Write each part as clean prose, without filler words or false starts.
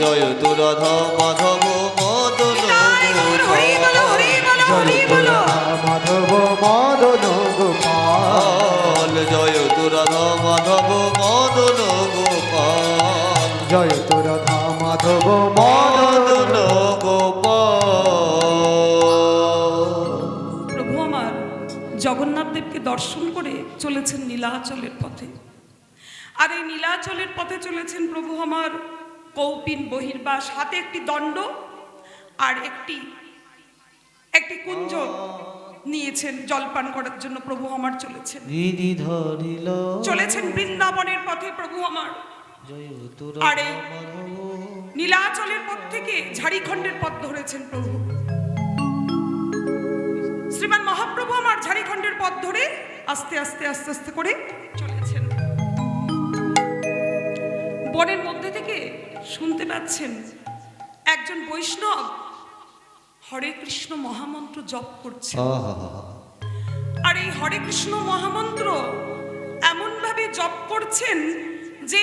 জয় তু রাধা মাধব মদন নিতাই গৌর হরি বলো হরি বলো হরি বলো। মাধব মদন গোপাল জয় তু রাধা মাধব মদন গোপাল জয় তো রাধা মাধব মদন মদন গোপাল। প্রভু আমার জগন্নাথ দেবকে দর্শন করে চলেছেন নীলাচলের পথে। আর এই নীলাচলের পথে চলেছেন প্রভু আমার কৌপিন বহির্বাস, হাতে একটি দণ্ড আর একটি কুঞ্জ নিয়েছেন জলপান করার জন্য। প্রভু আমার চলেছেন গিরি ধরিল চলেছেন বৃন্দাবনের পথে প্রভু আমার। জয় তু আর এই রাধা মাধব নীলাচলের পথ থেকে ঝাড়িখণ্ডের পথ ধরেছেন প্রভু। শ্রীমান মহাপ্রভু আমার ঝাড়িখণ্ডের পথ ধরে আস্তে আস্তে আস্তে আস্তে করে চলেছেন। বনের মধ্যে থেকে শুনতে পাচ্ছেন একজন বৈষ্ণব হরে কৃষ্ণ মহামন্ত্র জপ করছে। আহা আর এই হরে কৃষ্ণ মহামন্ত্র এমনভাবে জপ করছেন যে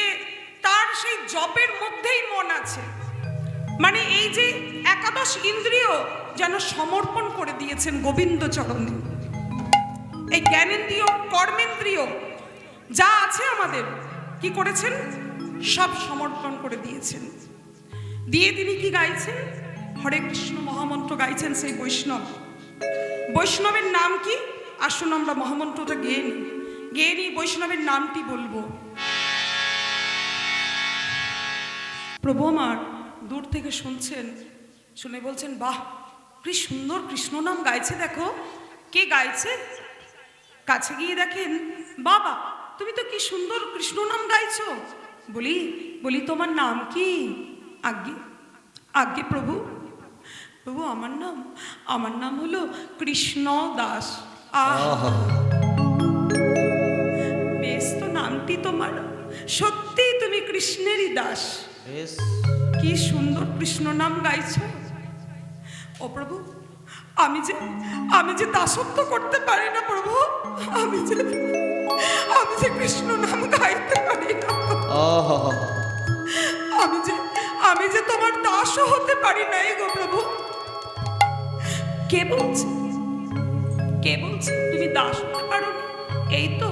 তার সেই জপের মধ্যেই মন আছে। মানে এই যে একাদশ ইন্দ্রিয় যেন সমর্পণ করে দিয়েছেন গোবিন্দ চরণে। এই জ্ঞানেন্দ্রিয় কর্মেন্দ্রিয় যা আছে আমাদের কি করেছেন, সব সমর্পণ করে দিয়েছেন। দিয়ে তিনি কি গাইছেন, হরে কৃষ্ণ মহামন্ত্র গাইছেন। সেই বৈষ্ণবের নাম কি, আসুন আমরা মহামন্ত্রটা গেয়ে নিই বৈষ্ণবের নামটি বলবো। প্রভু আমার দূর থেকে শুনছেন, শুনে বলছেন বাহ কি সুন্দর কৃষ্ণ নাম গাইছে, দেখো কে গাইছে। কাছে গিয়ে দেখেন বাবা তুমি তো কি সুন্দর কৃষ্ণ নাম গাইছো। বলি তোমার নাম কি। আজ্ঞে প্রভু আমার নাম হলো কৃষ্ণ দাস। বেশ তো নামটি তোমার, সত্যি তুমি কৃষ্ণেরই দাস। বেশ কি সুন্দর কৃষ্ণ নাম গাইছো। ও প্রভু আমি যে দাসত্ব করতে পারি না প্রভু, আমি যে কৃষ্ণ নাম গাইতে পারি না। আহা আমি যে তোমার দাসও হতে পারি নাই গো প্রভু। কে বলছে তুমি দাস হতে পারো না? এই তো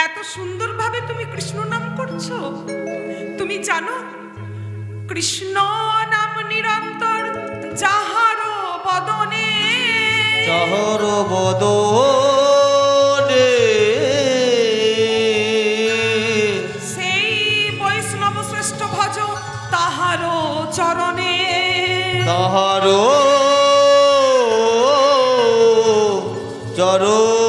এত সুন্দরভাবে তুমি কৃষ্ণ নাম করছো। তুমি জানো কৃষ্ণ নাম নিরন্তর যাহার বদনে চাহর বদনে সেই বৈষ্ণব শ্রেষ্ঠ ভজ তাহার চরণে। তাহার চরণে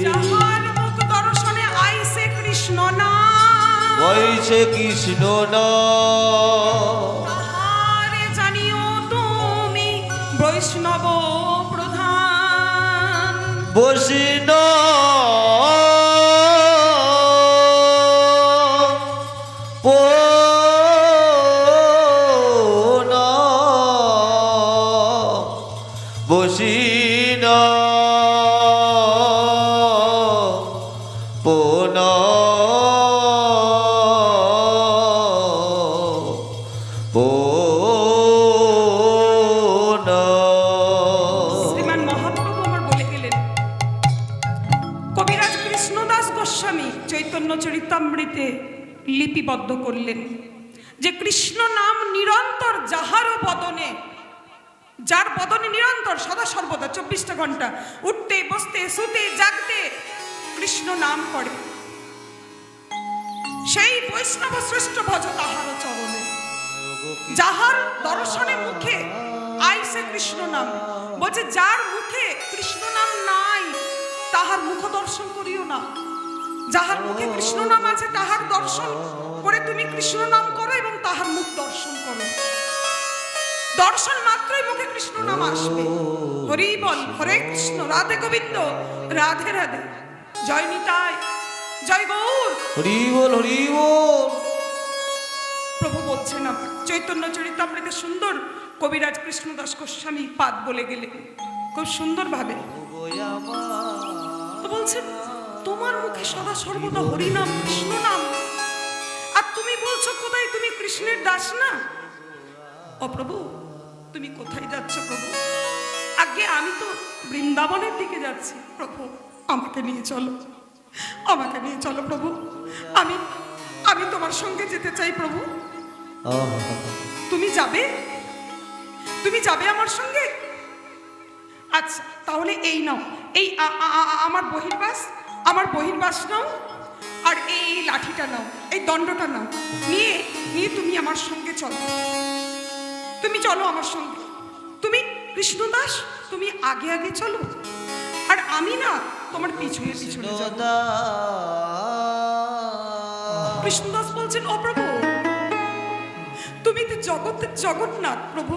যাহার মুখ দর্শনে আইসে কৃষ্ণ নাম, বৈশে কৃষ্ণ নাম তাহারে জানিও তুমি বৈষ্ণব প্রধান। বসিন বসিন পোন শ্রীমান মহাপ্রভু আমার বলে গেলেন, কবিরাজ কৃষ্ণদাস গোস্বামী চৈতন্য চরিতামৃতে লিপিবদ্ধ করলেন যে কৃষ্ণ নাম নিরন্তর যাহারও বদনে, যার বদনে নিরন্তর সদা সর্বদা 24টা ঘন্টা উঠতে বসতে শুতে জাগতে কৃষ্ণ নাম করে, সেই বৈষ্ণব শ্রেষ্ঠ ভজ তাহার চরণে। যাহার দর্শনে মুখে আইসে কৃষ্ণ নাম, বলছে যার মুখে কৃষ্ণ নাম নাই তাহার মুখ দর্শন করিও না। যাহার মুখে কৃষ্ণ নাম আছে তাহার দর্শন করে তুমি কৃষ্ণ নাম করো এবং তাহার মুখ দর্শন করো। দর্শন মাত্রই মুখে কৃষ্ণ নাম আসবে। হরি বল, হরে কৃষ্ণ, রাধে গোবিন্দ, রাধে রাধে, জয় নিতাই, জয় গৌর। হরি বল হরি বল। প্রভু বলছেন চৈতন্য চরিতামৃতে সুন্দর কবিরাজ কৃষ্ণদাস গোস্বামী পাদ বলে গেলেন খুব সুন্দর ভাবে। তো বলছেন তোমার মুখে সদা সর্বদা হরিনাম কৃষ্ণ নাম, আর তুমি বলছো কোথায় তুমি কৃষ্ণের দাস না? ও প্রভু, তুমি কোথায় যাচ্ছ প্রভু? আগে আমি তো বৃন্দাবনের দিকে যাচ্ছি প্রভু, আমাকে নিয়ে চলো, আমাকে নিয়ে চলো প্রভু, আমি আমি তোমার সঙ্গে যেতে চাই প্রভু। তুমি যাবে? তুমি যাবে আমার সঙ্গে? আচ্ছা, তাহলে এই নাও, এই আমার বহির্বাস নাও, আর এই লাঠিটা নাও, এই দণ্ডটা নাও, নিয়ে নিয়ে তুমি আমার সঙ্গে চলো, তুমি চলো আমার সঙ্গে। তুমি কৃষ্ণদাস, তুমি আগে আগে চলো, আর আমি না তোমার পিছনে পিছনে যাব। কৃষ্ণদাস বলছেন, ও প্রভু, তুমি তো জগতের জগন্নাথ প্রভু,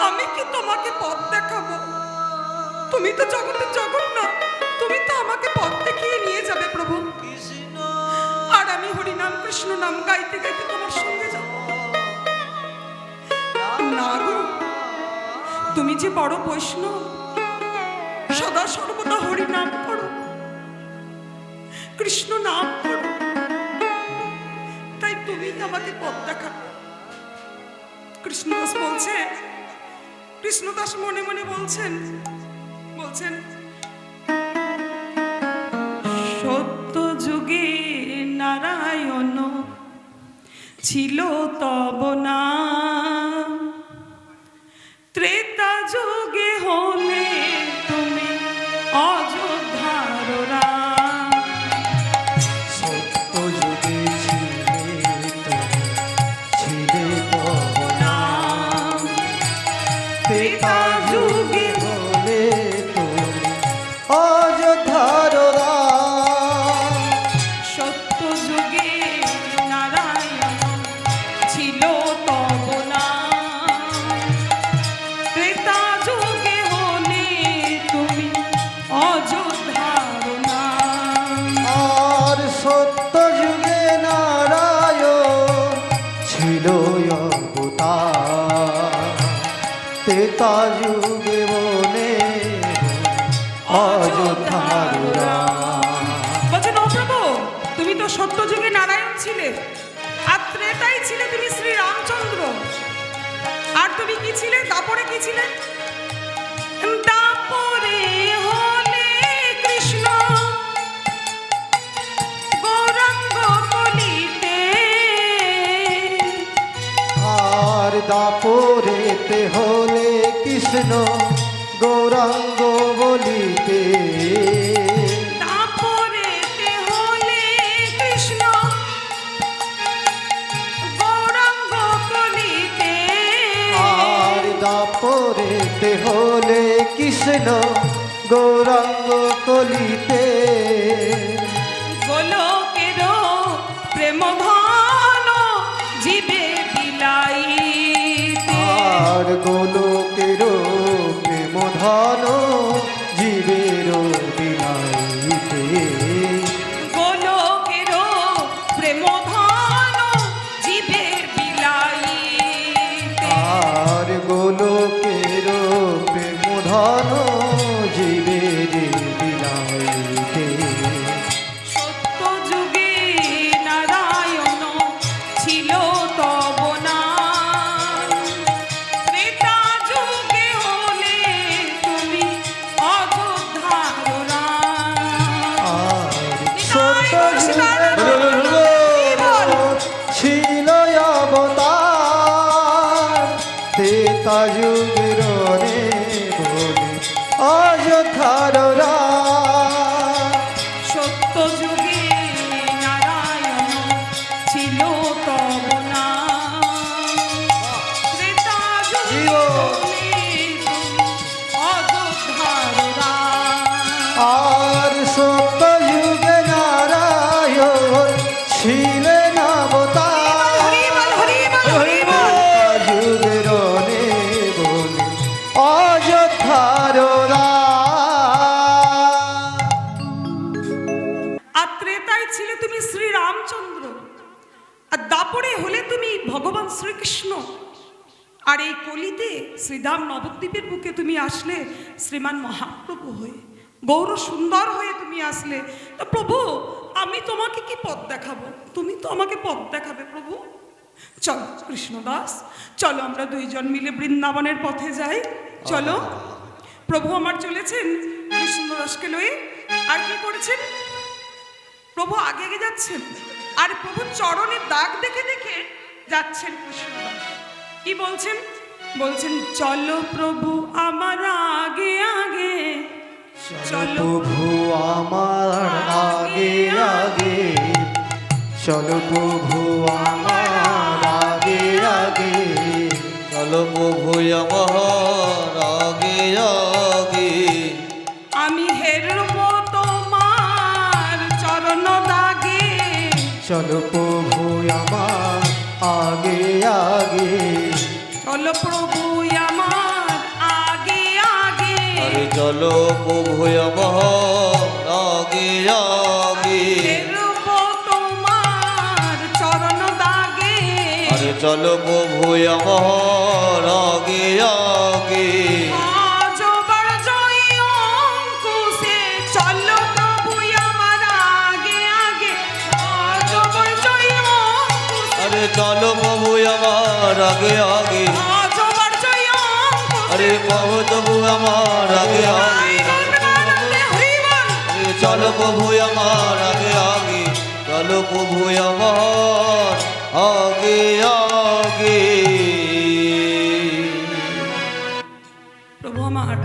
আমি কি তোমাকে পথ দেখাবো? তুমি তো জগতের জগন্নাথ, তুমি তো আমাকে পথ দেখিয়ে নিয়ে যাবে প্রভু, আর আমি হরিনাম কৃষ্ণ নাম গাইতে গাইতে তোমার সঙ্গে যাব। না গো, তুমি যে বড় বৈষ্ণব, সদা সর্বদা হরিনাম করো, কৃষ্ণ নাম করো, তাই তুমি আমাকে পথ দেখাবে। কৃষ্ণদাস বলছে, কৃষ্ণদাস মনে মনে বলছেন, সত্য যুগে নারায়ণ ছিল তব নাম, ত্রেতা যুগে হলে তুমি অযোধ্যার রাম। সত্য যুগে ছিলে তব নাম, ত্রেতা যুগে হলে তুমি অযোধ্যার রাম। সত্য যুগে নারায়ণ ছিল তব নাম, ত্রেতা যুগে হলে তুমি অযোধ্যার নাম। আর সত্য যুগে নারায়ণ ছিল অবতার, ত্রেতা যুগে বনে অযোধ্যার রাম। বলছেন, ও প্রভু, তুমি তো সত্য যুগে নারায়ণ ছিলে, আর ত্রেতাই ছিলে তুমি শ্রী রামচন্দ্র, আর তুমি কি ছিলে? দাপরে কি ছিলে? দাপরে হলে কৃষ্ণ গৌরাঙ্গ কলিতে, আর দাপরেতে হলে কৃষ্ণ গৌরাঙ্গ বলিতে, দাপরেতে হলে কৃষ্ণ গৌরাঙ্গ কলিতে, আর দাপরেতে হলে কৃষ্ণ গৌরাঙ্গ কলিতে। গোলকেরও প্রেম ধন জীবে বিলাইতে, আর গোলকেরও প্রেম ধন জীবের বিলাইতে, গোলকেরও প্রেম ধন জীবে বিলাইতে, আর গোলকেরও প্রেম ধন জীবের বিলাইতে। সত্য যুগে নারায়ণ ছিল তব নাম, ত্রেতা যুগে হলে তুমি অযোধ্যার রাম। আর সত্য যুগে ছিল অবতার, ত্রেতা যুগের রে বলে অযোধ্যার রাম। সত্য যুগে নারায়ণ ছিল তব নাম, ত্রেতা যুগে হলে তুমি অযোধ্যার রাম। আর সত্য যুগে নারায়ণ ছিলেন অবতার, হরিবল, হরিবল, হরিবল। যুগের রে বলে অযোধ্যার রাম। আর ত্রেতায় ছিলে তুমি শ্রী রামচন্দ্র, আর দাপরে হলে তুমি ভগবান শ্রীকৃষ্ণ, আর এই কলিতে শ্রীধাম নবদ্বীপের বুকে তুমি আসলে শ্রীমান মহাপ্রভু হয়ে, গৌর সুন্দর হয়ে আসলে, তো প্রভু আমি তোমাকে কি পথ দেখাবো, তুমি তো আমাকে পথ দেখাবে প্রভু। চলো কৃষ্ণদাস, চলো আমরা দুইজন মিলে বৃন্দাবনের পথে যাই, চলো। প্রভু আমার চলেছেন কৃষ্ণদাসকে লয়ে, আর কি করেছেন প্রভু, আগে আগে যাচ্ছেন, আর প্রভু চরণের দাগ দেখে দেখে যাচ্ছেন কৃষ্ণদাস। কি বলছেন, বলছেন চলো প্রভু আমার আগে আগে, চলো প্রভু আমার আগে আগে, চলো প্রভু আমার আগে আগে, চলো প্রভু আমার আগে আগে, আমি হেরব তোমার চরণ দাগে, চলো প্রভু আমার আগে আগে, চলো প্রভু আমার আগে আগে, আরে চলো প্রভু আমার আগে আগে, হেরব তোমার চরণ দাগে, আরে চলো প্রভু আমার আগে আগে, আজ বড় জয় অঙ্কুশে, চলো প্রভু আমার আগে আগে, আজ বড় জয় অঙ্কুশে, আরে চলো প্রভু আমার আগে আগে, আজ বড় জয় অঙ্কুশে, আরে প্রভু আমার আগে আগে, আরে চলো প্রভু আমার আগে আগে, চলো প্রভু আমার আগে আগে। প্রভু আমার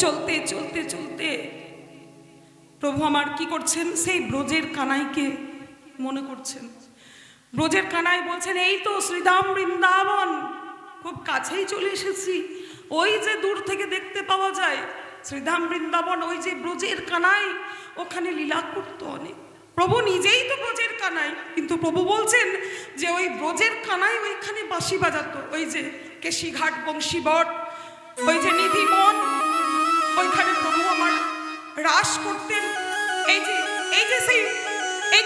চলতে চলতে চলতে প্রভু আমার কি করছেন, সেই ব্রজের কানাইকে মনে করছেন। ব্রজের কানাই বলছেন এই তো শ্রীধাম বৃন্দাবন, খুব কাছেই চলে এসেছি, ওই যে দূর থেকে দেখতে পাওয়া যায় শ্রীধাম বৃন্দাবন, ওই যে ব্রজের কানাই, ওখানে লীলা করতো অনেক। প্রভু নিজেই তো ব্রজের কানাই, কিন্তু প্রভু বলছেন যে ওই ব্রজের কানাই ওইখানে বাঁশি বাজাতো, ওই যে কেশিঘাট বংশীবট, ওই যে নিধিবন, ওইখানে প্রভু আমার রাস করতেন। এই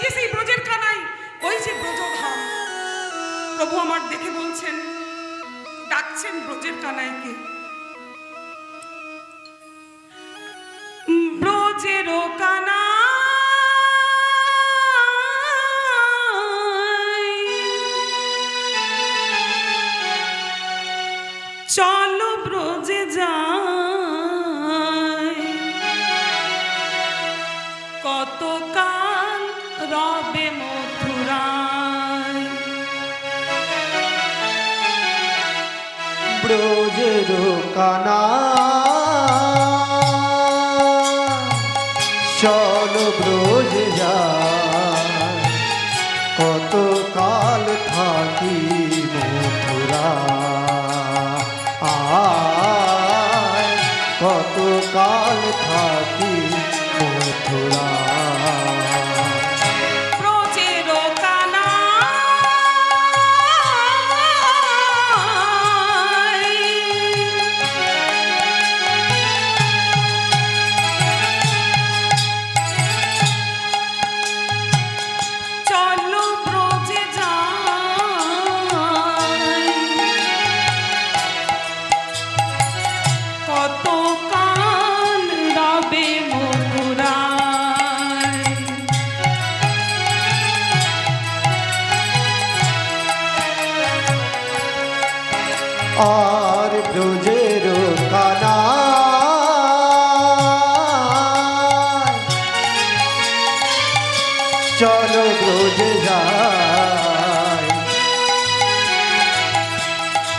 যে সেই ব্রজের কানাই, ওই যে ব্রজধাম। প্রভু আমার দেখে বলছেন, ডাকছেন ব্রজের কানাইকে, ব্রজের কানাই চলো ব্রজে যাই, কতকাল রবে মথুরায়, ব্রজের কানা চলো ব্রজে যাই, কত কাল থাকি মথুরা, আয় কত কাল থাকি মথুরা, ব্রজের কানাই চলো ব্রজে যাই, কত কাল রবে মথুরায়, আর ব্রজের কানা চলো ব্রজে যাই,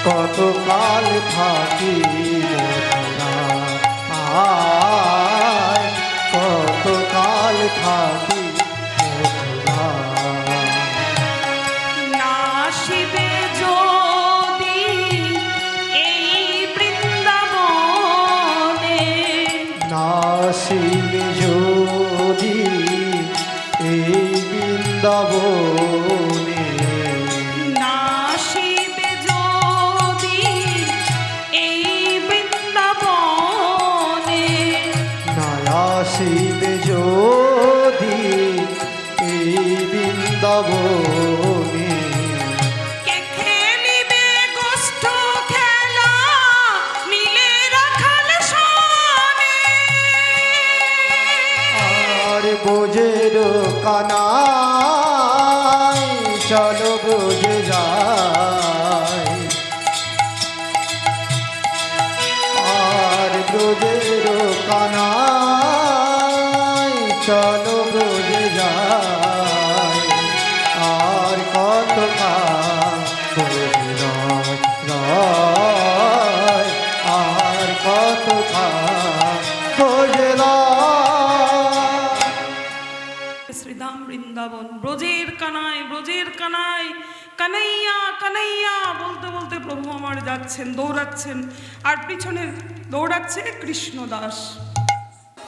কত কাল থাকি মথুরা, আয় কত কাল থাকি মথুরা, নাসিবে যদি এই বৃন্দাবনে, নাসিবে যদি এই বৃন্দাবনে, নাসিবে যদি এই বৃন্দাবনে, নাসিবে যদি এই বৃন্দাবনে, কে খেলিবে গোষ্ঠ খেলা মিলে রাখাল সনে, বোঝের কানাই চলো বুঝে যাই আর ব্রজের কানাই চলো বুঝে যাই আর কত আর কত শ্রীধাম বৃন্দাবন ব্রজের কানাই কানাইয়া কানাইয়া বলতে বলতে প্রভু আমার যাচ্ছেন, দৌড়াচ্ছেন, আর পিছনে দৌড়াচ্ছে কৃষ্ণদাস।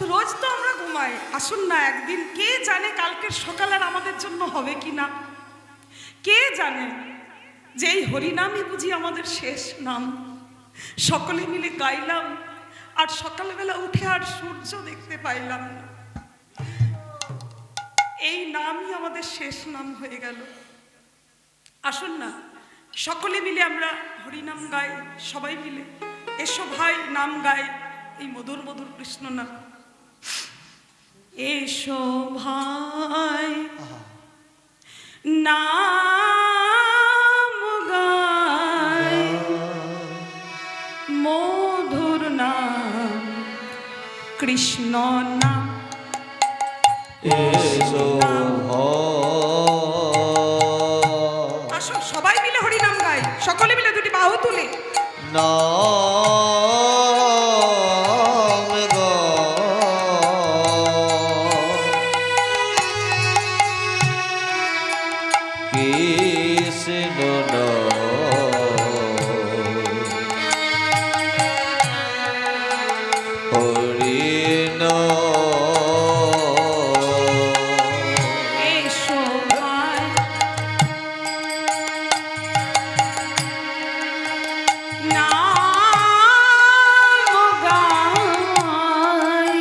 রোজ তো আমরা ঘুমাই, আসুন না একদিন, কে জানে কালকের সকাল আর আমাদের জন্য হবে কি না, কে জানে যে এই হরিনামই বুঝি আমাদের শেষ নাম। সকলে মিলে গাইলাম আর সকালবেলা উঠে আর সূর্য দেখতে পাইলাম না, এই নামই আমাদের শেষ নাম হয়ে গেল। আসুন না সকলে মিলে আমরা হরিনাম গাই, সবাই মিলে এসো ভাই নাম গাই, এই মধুর মধুর কৃষ্ণ নাম। এসো ভাই নাম গাই, মধুর নাম কৃষ্ণ নাম। এসো আসো সবাই মিলে হরিনাম গাই, সকলে মিলে দুটি বাহু তুলে নাম কৃষ্ণ হরি এসো ভাই নাম গাই,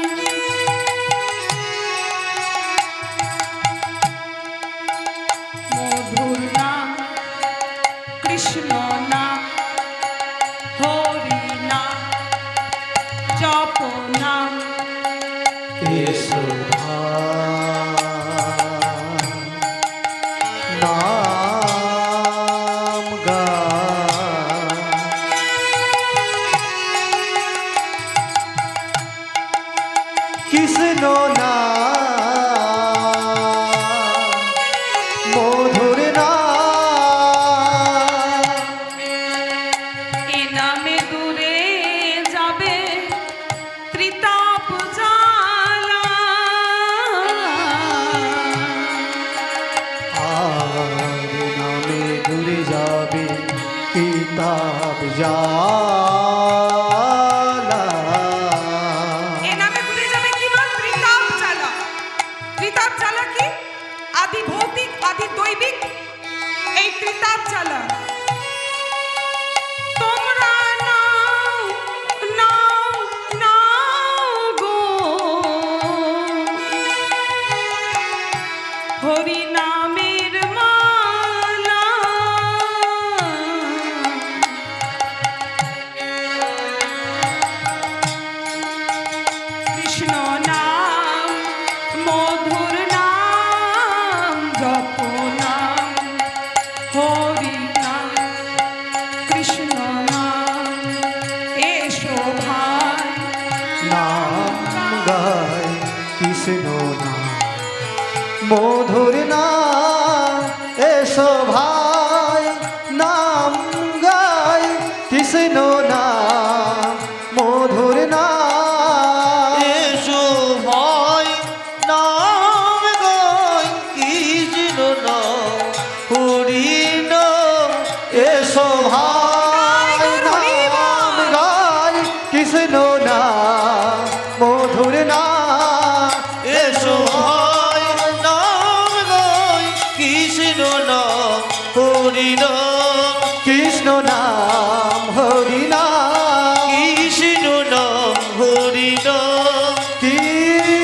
মধুর নাম কৃষ্ণ নাম হরি নাম জপ নাম। এসো নাম গাই কৃষ্ণ নাম মধুর নাম এ নামে দূরে যাবে ত্রিতাপ জ্বালা, আর নামে দূরে যাবে কিতাব জালা এ নামে দূরে যাবে কি বল ত্রিতাপ জ্বালা। ত্রিতাপ জ্বালা কি? আদি ভৌতিক আদি দৈবিক এই ত্রিতাপ জ্বালা। তোমরা নাও নাও নাও গো হরি নামের মালা, কৃষ্ণ নাম মধুর নাম জপ নাম হরি নাম কৃষ্ণ নাম। এসো ভাই নাম গায় কৃষ্ণ নাম মধুর নাম এসো ভাই নাম গায় কৃষ্ণ নাম মধুর নাম এসো ভাই নাম গাই কৃষ্ণ নাম হরি নাম এসো ভাই নাম গায় কৃষ্ণ নাম মধুর নাম এসো ভাই নাম গাই কৃষ্ণ নাম হরি নাম কৃষ্ণ নাম হরি নাম কৃষ্ণ নাম হরি নাম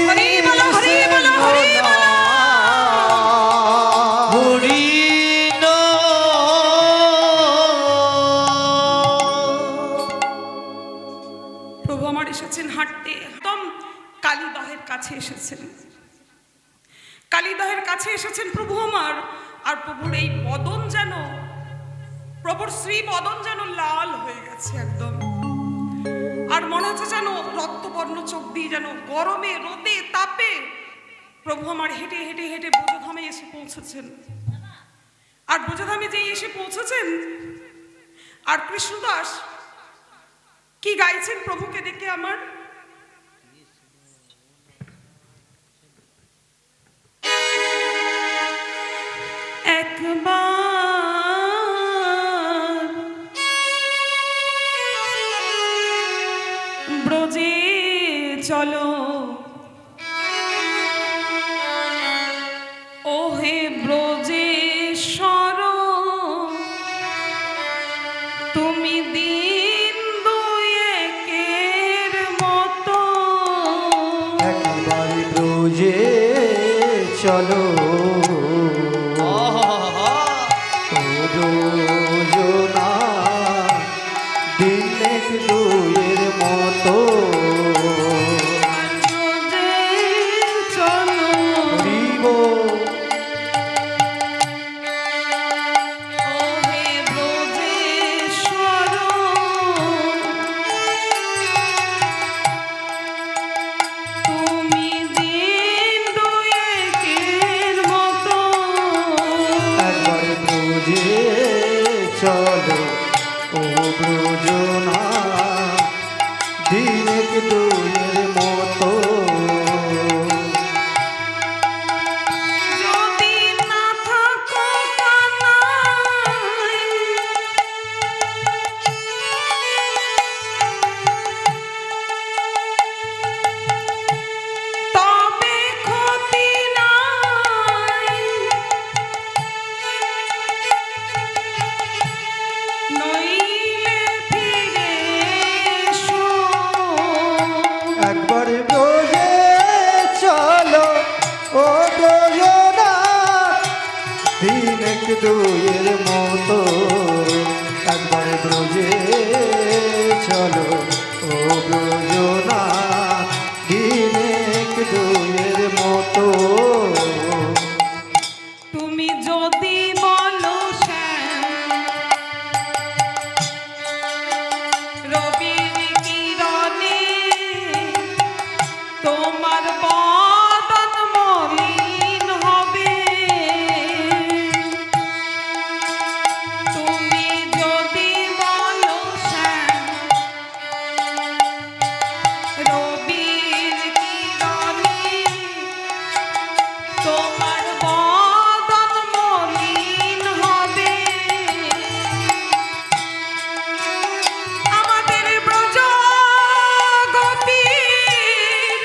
হরি বলো, হরি বলো, হরি বলো। হরি প্রভু আমার এসেছেন হাঁটতে, একদম কালীদহের কাছে এসেছেন। কালীদহের কাছে এসেছেন প্রভু আমার, আর প্রভুর এই বদন যেন, প্রভুর শ্রী বদন যেন লাল হয়ে গেছে একদম, আর মনে হচ্ছে যেন রক্তবর্ণ চোখ দিয়ে যেন গরমে রোদে তাপে প্রভু আমার হেঁটে হেঁটে হেঁটে ব্রজধামে এসে পৌঁছেছেন। আর ব্রজধামে যে এসে পৌঁছেছেন, আর কৃষ্ণদাস কি গাইছেন প্রভুকে দেখে আমার, একবার ব্রজে চলো ওহে ব্রজেশ্বর, তুমি দিন দুয়েকের মতো, একবার ব্রজে চলো আহা ও ব্রজনা দিন এক দুয়ের মতো, ব্রজে চলো হরিব ওহে ব্রজেশ্বর, তুমি দিন দুয়েকের মতো, একবার ব্রজে চলো ও ব্রজনা দিন এক দুয়ের মতো, যদি না থাকো কানাই, তবে ক্ষতি নাই, নইলে ফিরে এসো, একবার ব্রজে চলো ও ব্রজনা দিন এক দুয়ের মতো, একবার ব্রজে চলো ও ব্রজনা দিন এক দুয়ের মতো, তুমি যদি বলো শ্যাম, রবির কিরণে তোমার বদন মলিন হবে, তুমি যদি বলো শ্যাম, রবির কিরণে তোমার বদন মলিন হবে, আমাদের ব্রজ গোপীর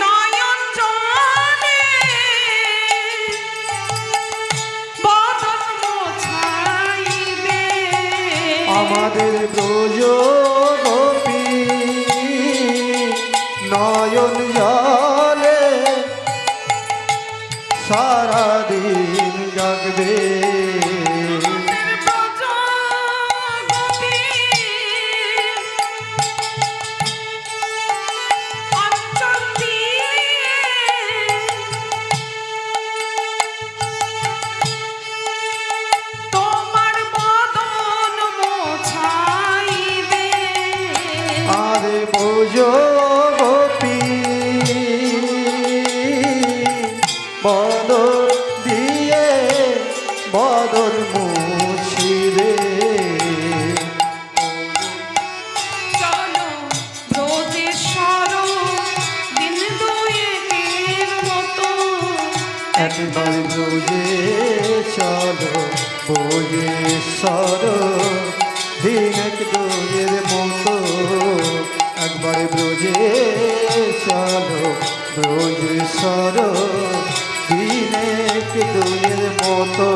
নয়ন জলে বদন মোছাইবে, আমাদের ব্রজ গোপী নয়ন জলে সারাদিন জাগবে, আমাদের ব্রজ গোপীর অঞ্চল দিয়ে তোমার বদন মোছাইবে, আরে ব্রজ গোপী বদর দিয়ে বদর মুছিবে, চলো ব্রজেশ্বর দিন দুয়েকের মতো, একবার ব্রজে চলো ব্রজেশ্বর দিন এক দুয়ের মতো, একবার ব্রজে চলো ব্রজেশ্বর দিন এক দুয়ের মতো,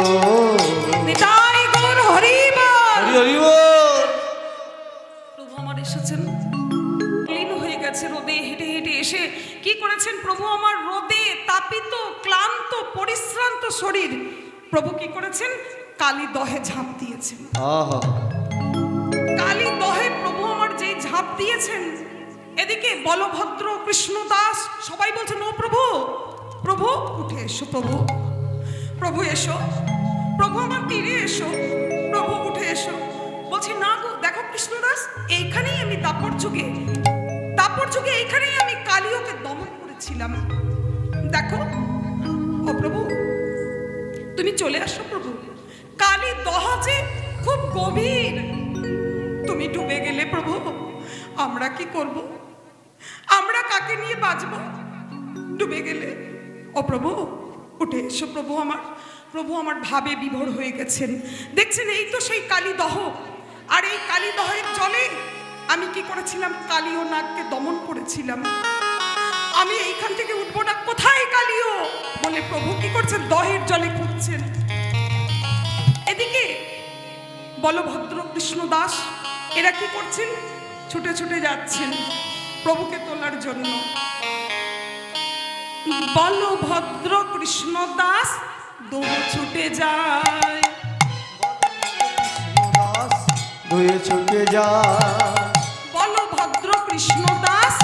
নিতাই গৌর হরিবল। হরি হরি বল। প্রভু আমার এসেছেন, লীন হয়ে গেছে রোদে হেঁটে হেঁটে এসে কি করেছেন প্রভু আমার, রোদে তাপিত ক্লান্ত পরিশ্রান্ত শরীর প্রভু কি করেছেন, কালী দহে ঝাঁপ দিয়েছেন। আহা কালী দহে প্রভু আমার যেই ঝাঁপ দিয়েছেন, এ এদিকে বলভদ্র কৃষ্ণ দাস সবাই বলছেন ও প্রভু, প্রভু উঠে এসো, প্রভু, প্রভু এসো, প্রভু আমার তীরে এসো, প্রভু উঠে এসো। বলছি না গো, দেখো কৃষ্ণদাস, এইখানেই আমি দাপর যুগে এইখানেই আমি কালিওকে দমন করেছিলাম। দেখো ও প্রভু, তুমি চলে আসো প্রভু। কালী দহা যে খুব গভীর, তুমি ডুবে গেলে প্রভু আমরা কি করব? আমরা কাকে নিয়ে বাঁচব ডুবে গেলে? ও প্রভু উঠে এসো প্রভু আমার, প্রভু আমার ভাবে বিভোর হয়ে গেছেন। দেখছেন এই তো সেই কালীদহ, আর এই কালীদহের জলে আমি কি করেছিলাম? কালী ও নাগকে দমন করেছিলাম। আমি এইখান থেকে উঠবো না, কোথায় কালীও বলে প্রভু কি করছেন? দহের জলে খুঁজছেন। এদিকে বলভদ্র কৃষ্ণ দাস এরা কি করছেন? ছুটে ছুটে যাচ্ছেন প্রভুকে তোলার জন্য। বলভদ্র কৃষ্ণ দাস দৌড় ছুটে যায়, দুয়ে ছুটে যায়, বলভদ্র কৃষ্ণ দাস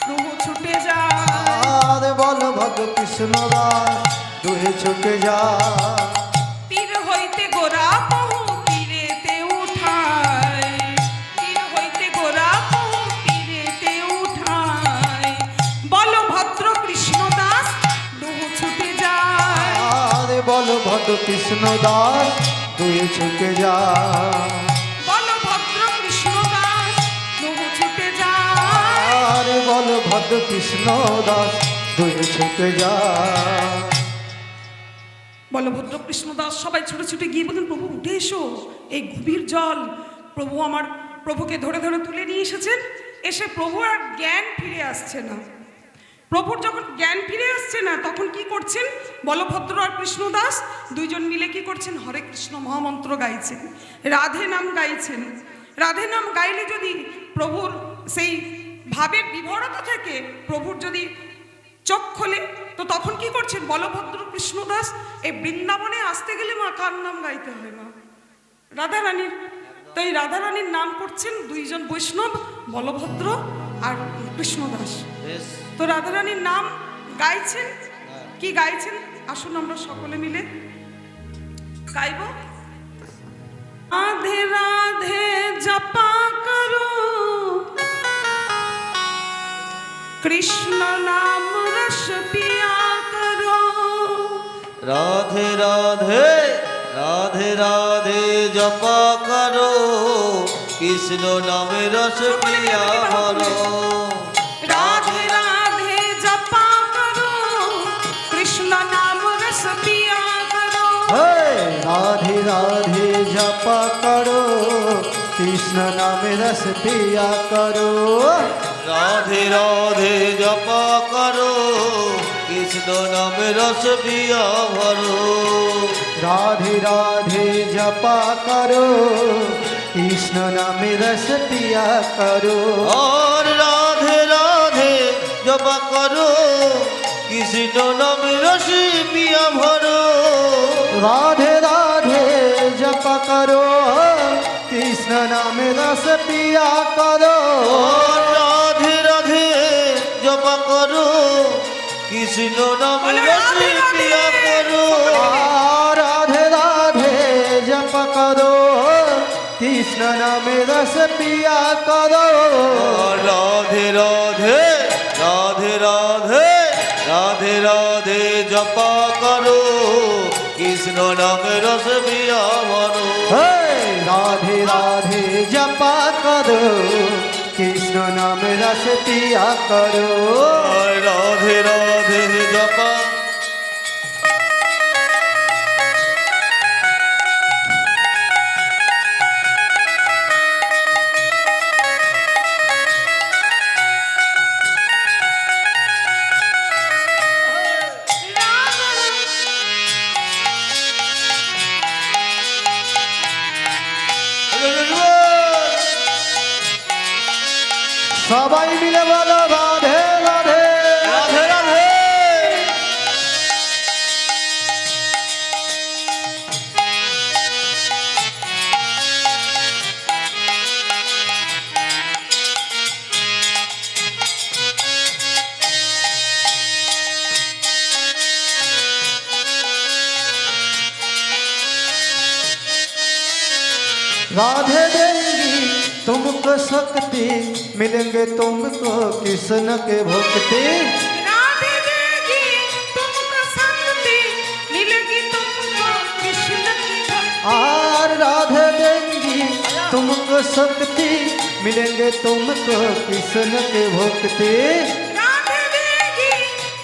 দৌড় ছুটে যায়, বলভদ্র কৃষ্ণ দাস দুয়ে ছুটে যায়। তীর হইতে গোরা বহু তীরেতে উঠায়, তীর হইতে গোরা বহু তীরেতে উঠায়, বলভদ্র কৃষ্ণ দাস দৌড় ছুটে যায়, বলভদ্র কৃষ্ণ দাস দুয়ে ছুটে যায়, বলভদ্র কৃষ্ণ দাস দৌড় ছুটে যায়। বলভদ্র কৃষ্ণ দাস দুয়ে ছুটে যায়। বলভদ্র কৃষ্ণ দাস সবাই ছুটে ছুটে গিয়ে বলেন প্রভু উঠে এসো, এই গভীর জল। প্রভু আমার প্রভুকে ধরে ধরে তুলে নিয়ে এসেছেন। এসে প্রভু আর জ্ঞান ফিরে আসছে না। প্রভুর যখন জ্ঞান ফিরে আসছে না, তখন কি করছেন? বলভদ্র আর কৃষ্ণ দাস দুইজন মিলে কি করছেন? হরে কৃষ্ণ মহামন্ত্র গাইছেন, রাধে নাম গাইছেন। রাধে নাম গাইলে যদি প্রভুর সেই ভাবের বিভরতা থেকে প্রভুর যদি চোখ খোলে, তো তখন কি করছেন বলভদ্র কৃষ্ণ দাস? এই বৃন্দাবনে আসতে গেলে মা কার নাম গাইতে হয়? মা রাধারানীর। তো এই রাধারানীর নাম করছেন দুইজন বৈষ্ণব, বলভদ্র আর কৃষ্ণ দাস। তো রাধারানীর নাম গাইছেন। কি গাইছেন? আসুন আমরা সকলে মিলে গাইব। রাধে রাধে জপা করো, কৃষ্ণ নাম রস পিয়া করো। রাধে রাধে রাধে রাধে জপা করো, কৃষ্ণ নামে রস পিয়া ভরো। রাধে রাধে জপা করো, কৃষ্ণ নাম রস পিয়া করো। রাধে রাধে জপা করো, কৃষ্ণ নামে রস পিয়া করো। রাধে রাধে জপা করো, কৃষ্ণ নামে রস পিয়া ভরো। রাধে রাধে জপা করো, কৃষ্ণ নামে রস পিয়া করো। और राधे राधे जपा करो, কৃষ্ণ নামে রস পিয়া ভরো। राधे राधे जपा करो, कृष्ण नामे रस पिया करो। और राधे राधे जपा करो, কৃষ্ণ নামে রস পিয়া করো। राधे राधे जपा करो, कृष्ण नामे रस पिया करो। राधे राधे राधे राधे राधे राधे जपा करो, কৃষ্ণ নামে রস পিয়া ভরো। राधे राधे जपा करो, कृष्ण नामे रस पिया करो। राधे राधे जपा সবাই মিলে বলো রাধে রাধে রাধে রাধে राधे देंगी तुमको शक्ति, मिलेंगे तुमको कृष्ण के भक्ति। राधे देगी तुमको शक्ति, मिलेगी तुमको कृष्ण की भक्ति। और राधे देंगी तुमको शक्ति, मिलेंगे तुमको कृष्ण के भक्ति। राधे देगी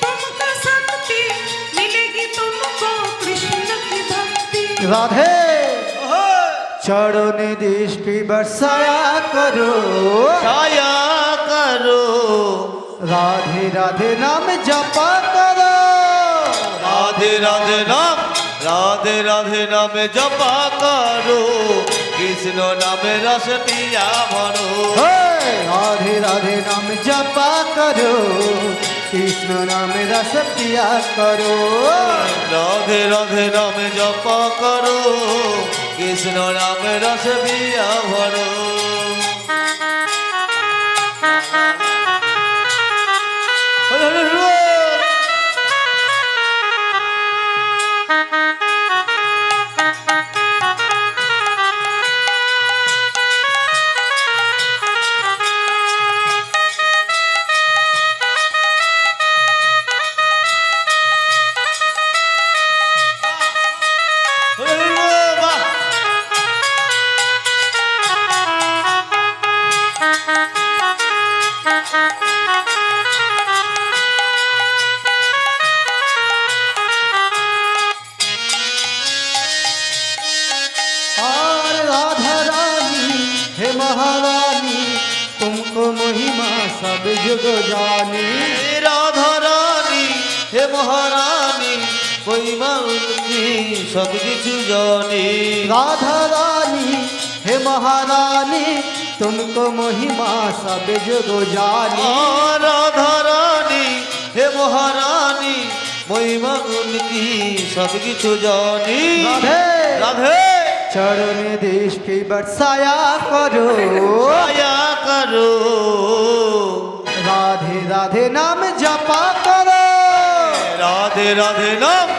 तुमको शक्ति, मिलेगी तुमको कृष्ण की भक्ति। राधे चरण दृष्टि बरसाया करो, छाया करो, राधे राधे नाम जपा करो। राधे राधे नाम, राधे राधे नाम जपा करो, कृष्ण नामे रस पिया भरो। राधे राधे नाम जपा करो, कृष्ण नाम रस पिया करो। राधे राधे नाम जपा करो, कृष्ण नामे रस पिया भरो। और राधा रानी हे महारानी, तुमको महिमा सब जुग जानी। राधा रानी हे महारानी, कोई की सब किछु जानी। राधा रानी हे महारानी, तुमको महिमा सब जुग जानी। राधा रानी हे महारानी, महिमा की सब किछु जानी। राधे राधे चरण दृष्टि बरसाया करो, छाया करो, राधे राधे नाम जपा करो। राधे राधे नाम,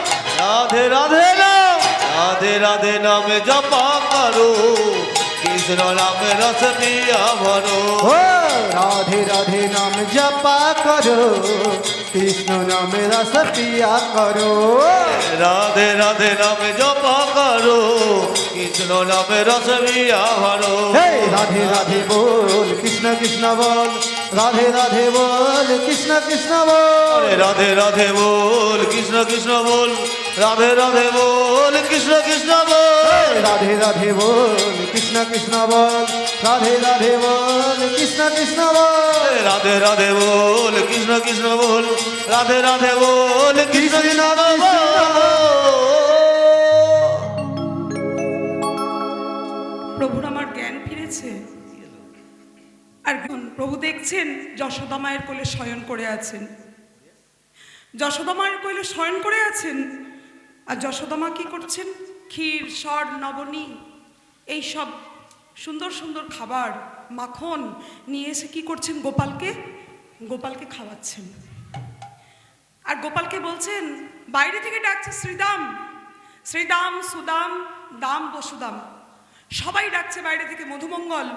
राधे राधे नाम, राधे राधे नाम जपा करो, कृष्ण नाम रस पिया भरो। राधे राधे नाम जपा करो, कृष्ण नाम रस पिया करो। राधे राधे नाम जपा करो, कृष्ण नाम रस पिया भरो। हे राधे राधे बोल कृष्ण कृष्ण बोल, राधे राधे बोल कृष्ण कृष्ण बोल। राधे राधे बोल कृष्ण कृष्ण बोल, राधे राधे बोल कृष्ण कृष्ण बोल। राधे राधे बोल कृष्ण कृष्ण बोल, राधे राधे बोल कृष्ण कृष्ण बोल। राधे राधे बोल कृष्ण कृष्ण बोल, राधे राधे बोल कृष्ण कृष्ण बोल। প্রভুর আমার জ্ঞান ফিরেছে। আর এখন প্রভু দেখছেন যশোদা মায়ের কোলে শয়ন করে আছেন, যশোদা মায়ের কোলে শয়ন করে আছেন। আর যশোদা মা কি করছেন? ক্ষীর সর নবনী এই সব সুন্দর সুন্দর খাবার মাখন নিয়ে এসে কি করছেন? গোপালকে গোপালকে খাওয়াচ্ছেন। আর গোপালকে বলছেন, বাইরে থেকে ডাকছে শ্রীদাম, শ্রীদাম সুদাম দাম বসুদাম, সবাই ডাকছে বাইরে থেকে, মধুমঙ্গল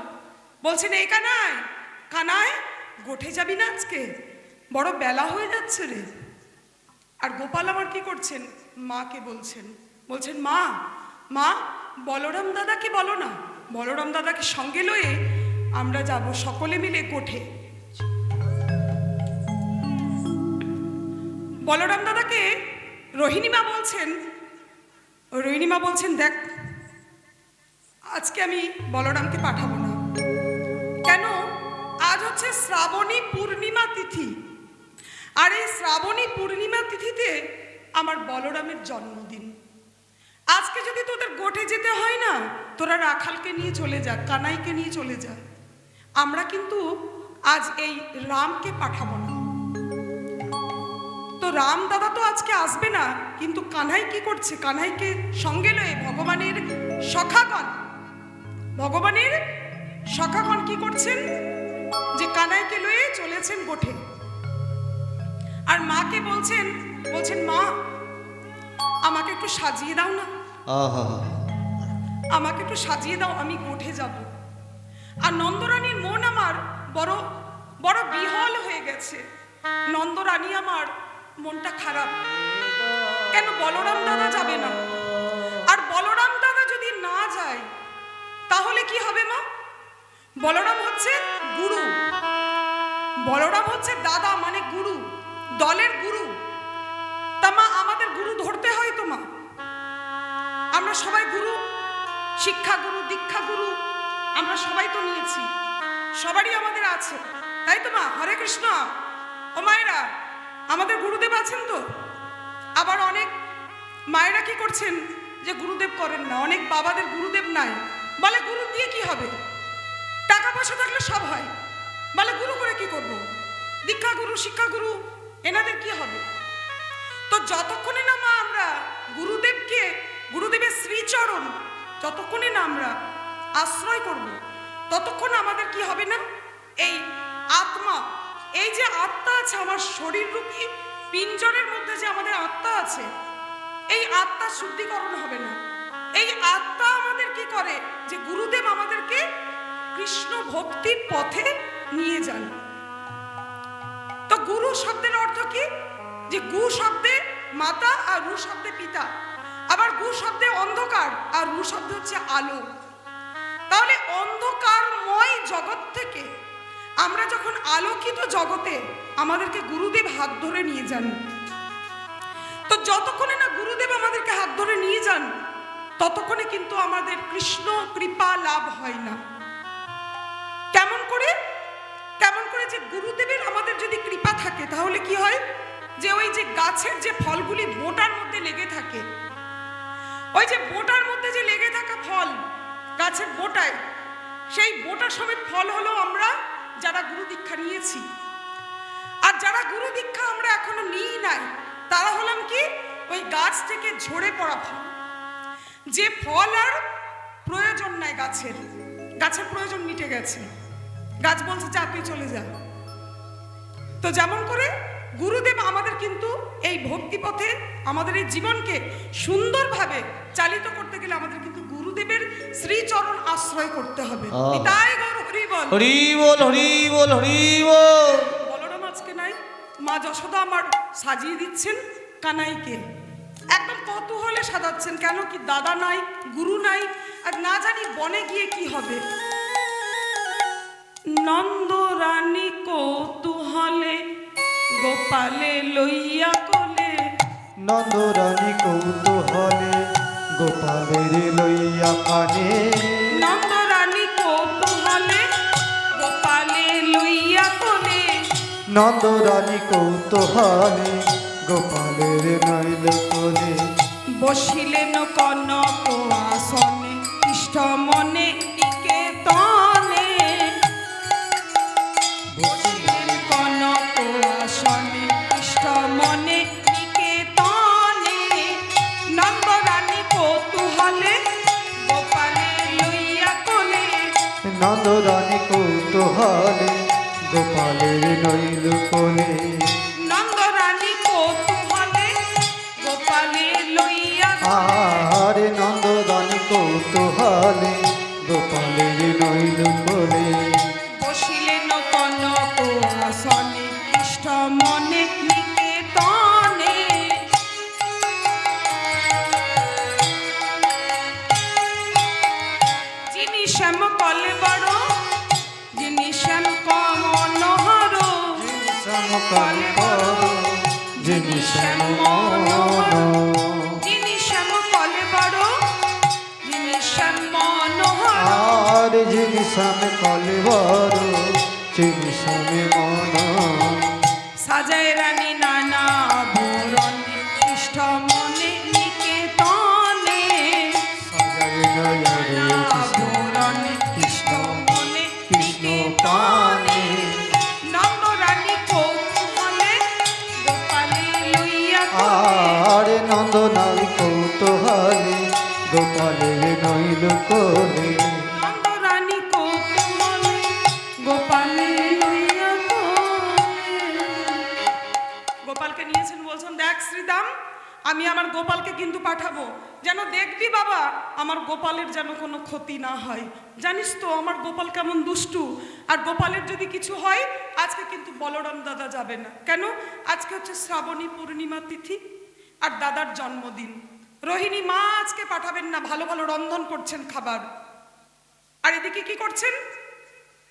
বলছেন, এই কানায় কানায় গোঠে যাবি না আজকে, বড় বেলা হয়ে যাচ্ছে রে। আর গোপাল আমার কি করছেন? মাকে বলছেন, বলছেন মা মা বলরাম দাদাকে বলো না, বলরাম দাদাকে সঙ্গে লয়ে আমরা যাব সকলে মিলে গোঠে। বলরাম দাদাকে রোহিণীমা বলছেন, রোহিণীমা বলছেন, দেখ আজকে আমি বলরামকে পাঠাবো না। কেন? আজ হচ্ছে শ্রাবণী পূর্ণিমা তিথি, আর এই শ্রাবণী পূর্ণিমা তিথিতে আমার বলরামের জন্মদিন। আজকে যদি তোদের গোঠে যেতে হয় না, তোরা রাখালকে নিয়ে চলে যা, কানাইকে নিয়ে চলে যা, আমরা কিন্তু আজ এই রামকে পাঠাবো না। তো রাম দাদা তো আজকে আসবে না, কিন্তু কানাই কি করছে? কানাইকে সঙ্গে লয়ে ভগবানের সখাগণ, ভগবানের সখাগণ কি করছেন? যে কানাইকে লয়ে চলেছেন গোঠে। আর মাকে বলছেন, বলছেন মা আমাকে একটু সাজিয়ে দাও না। আহা আমাকে একটু সাজিয়ে দাও, আমি উঠে যাব। আর নন্দরানীর মন আমার বড় বড় বিহল হয়ে গেছে। নন্দরানী আমার মনটা খারাপ, কেন বলরাম দাদা যাবে না? আর বলরাম দাদা যদি না যায় তাহলে কি হবে মা? বলরাম হচ্ছে গুরু, বলরাম হচ্ছে দাদা, মানে গুরু, দলের গুরু। তা মা আমাদের গুরু ধরতে হয় তো মা। আমরা সবাই গুরু, শিক্ষা গুরু, দীক্ষা গুরু আমরা সবাই তো নিয়েছি, সবারই আমাদের আছে, তাই তো মা? হরে কৃষ্ণ। ও মায়েরা, আমাদের গুরুদেব আছেন তো? আবার অনেক মায়েরা কি করছেন যে গুরুদেব করেন না, অনেক বাবাদের গুরুদেব নাই, বলে গুরু দিয়ে কি হবে? টাকা পয়সা থাকলে সব হয়, বলে গুরু করে কি করব? দীক্ষা গুরু, শিক্ষা গুরু এনাদের কি হবে? তো যতক্ষণে না মা আমরা গুরুদেবকে, গুরুদেবের শ্রীচরণ যতক্ষণে না আমরা আশ্রয় করব, ততক্ষণ আমাদের কি হবে না? এই আত্মা, এই যে আত্মা আছে আমার শরীর রূপী পিঞ্জরের মধ্যে যে আমাদের আত্মা আছে, এই আত্মা শুদ্ধিকরণ হবে না। এই আত্মা আমাদের কি করে? যে গুরুদেব আমাদেরকে কৃষ্ণ ভক্তির পথে নিয়ে যান। তো গুরু শব্দের অর্থ কি? যে গু শব্দে মাতা আর রু শব্দে পিতা, আবার গু শব্দে অন্ধকার আর রু শব্দ হচ্ছে আলো। তাহলে অন্ধকারময় জগৎ থেকে আমরা যখন আলোকিত জগতে, আমাদেরকে গুরুদেব হাত ধরে নিয়ে যান। তো যতক্ষণে না গুরুদেব আমাদেরকে হাত ধরে নিয়ে যান, ততক্ষণে কিন্তু আমাদের কৃষ্ণ কৃপা লাভ হয় না। কেমন করে? কেমন করে? যে গুরুদেবের আমাদের যদি কৃপা থাকে তাহলে কি হয়? যে ওই যে গাছের যে ফলগুলি বোটার মধ্যে লেগে থাকে, ওই যে বোটার মধ্যে যে লেগে থাকা ফল গাছের বোটায়, সেই বোটা সমেত ফল হলো আমরা যারা গুরু দীক্ষা নিয়েছি। আর যারা গুরু দীক্ষা আমরা এখনো নিই নাই, তারা হলাম কি? ওই গাছ থেকে ঝরে পড়া ফল, যে ফল আর প্রয়োজন নাই গাছের, গাছের প্রয়োজন মিটে গেছে, গাছ বলছে যা তুই চলে যা। তো যেমন করে গুরুদেব আমাদের কিন্তু এই ভক্তি পথে আমাদের এই জীবনকে সুন্দরভাবে চালিত করতে গেলে আমাদের কিন্তু গুরুদেবের শ্রীচরণ আশ্রয় করতে হবে। তাই গৌর হরি বল, হরি বল, হরি বল, হরি বল। বলরাম আজকে নাই, মা যশোদা আমার সাজিয়ে দিচ্ছেন কানাইকে, একদম কৌতূহলে সাজাচ্ছেন। কেন কি দাদা নাই, গুরু নাই, আর না জানি বনে গিয়ে কি হবে। নন্দরানী কৌতূহলে গোপালে লইয়া কোলে, নন্দরানী কৌতূহলে গোপালের লইয়া কানে, নন্দরানী কৌতূহলে গোপালে লইয়া কোলে, নন্দরানী কৌতূহলে গোপালের নইল কোলে, বসিলেন কনক আসনে ইষ্ট মনে নিকেতনে, বসিলেন কনক আসনে ইষ্ট মনে নিকেতনে, নন্দরানী কৌতূহলে গোপালে লইয়া কোলে, নন্দরানী কৌতূহলে গোপালের নইল কোলে, নন্দরানী কৌতূহলে গোপালে লইয়া আরে নন্দরানী কৌতূহলে গোপালের নইল কোলে, বসিলেন কনক আসনে ইষ্ট মনে নিকেতনে, যিনি শ্যাম কলেবর, যিনি শ্যাম কমনোহর, সমকালে বড় যিনি শ্যাম মনোহর, যিনি শ্যাম কলেবর, যিনি শ্যাম মনোহর, আর যিনি শ্যাম কলেবর যিনি শ্যাম মনোহর, সাজায় রানী নানা বরণ ইষ্ট মনে নিকেতনে, সাজায় নয়নে বরণ ইষ্ট মনে কৃষ্ণ নিকেতনে, পানে, নন্দরানী কৌতূহলে গোপালে লইয়া কোলে, আর নন্দনারী কৌতূহলে গোপালের নইল কোলে, নন্দরানী কৌতূহলে গোপালে লইয়া কোলে। গোপালকে নিয়েছেন, বলছেন দেখ শ্রীদাম, আমি আমার গোপালকে কিন্তু পাঠাবো, যেন দেখবি বাবা আমার গোপালের যেন কোনো ক্ষতি না হয়। জানিস তো আমার গোপাল কেমন দুষ্টু, আর গোপালের যদি কিছু হয় আজকে কিন্তু বলরাম দাদা যাবে না। কেন? আজকে হচ্ছে শ্রাবণী পূর্ণিমা তিথি আর দাদার জন্মদিন। রোহিণী মা আজকে পাঠাবেন না, ভালো ভালো রন্ধন করছেন খাবার। আর এদিকে কি করছেন?